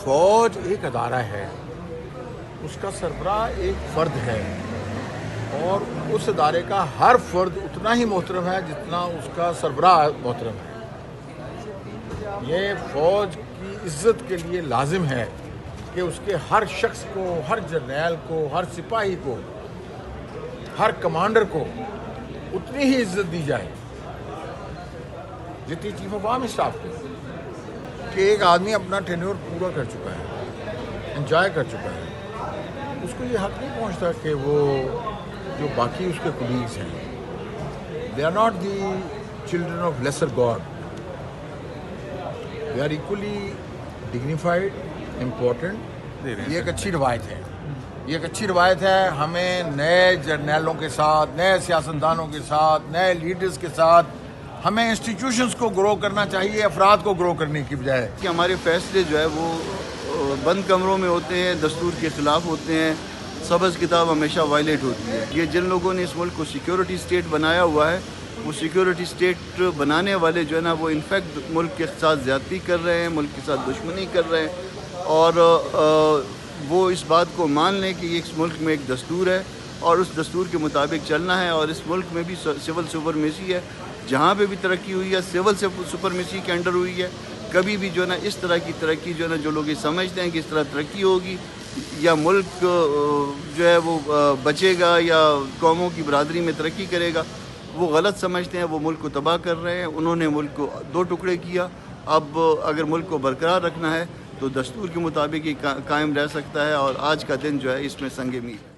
فوج ایک ادارہ ہے، اس کا سربراہ ایک فرد ہے، اور اس ادارے کا ہر فرد اتنا ہی محترم ہے جتنا اس کا سربراہ محترم ہے۔ یہ فوج کی عزت کے لیے لازم ہے کہ اس کے ہر شخص کو، ہر جرنیل کو، ہر سپاہی کو، ہر کمانڈر کو اتنی ہی عزت دی جائے جتنی چیف آف آرمی اسٹاف کو، کہ ایک آدمی اپنا ٹینیور پورا کر چکا ہے، انجوائے کر چکا ہے، اس کو یہ حق نہیں پہنچتا کہ وہ جو باقی اس کے کولیگز ہیں، they are not the children of lesser god, they are equally dignified, important. یہ ایک اچھی روایت ہے، یہ ایک اچھی روایت ہے۔ ہمیں نئے جرنیلوں کے ساتھ، نئے سیاستدانوں کے ساتھ، نئے لیڈرز کے ساتھ ہمیں انسٹیٹیوشنز کو گرو کرنا چاہیے، افراد کو گرو کرنے کی بجائے کہ ہمارے فیصلے جو ہے وہ بند کمروں میں ہوتے ہیں، دستور کے خلاف ہوتے ہیں، سبز کتاب ہمیشہ وائلیٹ ہوتی ہے۔ یہ جن لوگوں نے اس ملک کو سیکیورٹی اسٹیٹ بنایا ہوا ہے، وہ سیکیورٹی اسٹیٹ بنانے والے جو ہے نا وہ انفیکٹ ملک کے ساتھ زیادتی کر رہے ہیں، ملک کے ساتھ دشمنی کر رہے ہیں، اور وہ اس بات کو مان لیں کہ یہ اس ملک میں ایک دستور ہے اور اس دستور کے مطابق چلنا ہے، اور اس ملک میں بھی سول سپرمیسی ہے۔ جہاں پہ بھی ترقی ہوئی ہے سول سپرمیسی کے انڈر ہوئی ہے۔ کبھی بھی جو ہے نا اس طرح کی ترقی جو ہے نا جو لوگ یہ سمجھتے ہیں کہ اس طرح ترقی ہوگی یا ملک جو ہے وہ بچے گا یا قوموں کی برادری میں ترقی کرے گا، وہ غلط سمجھتے ہیں۔ وہ ملک کو تباہ کر رہے ہیں۔ انہوں نے ملک کو دو ٹکڑے کیا۔ اب اگر ملک کو برقرار رکھنا ہے تو دستور کے مطابق ہی قائم رہ سکتا ہے، اور آج کا دن جو ہے اس میں سنگ میل۔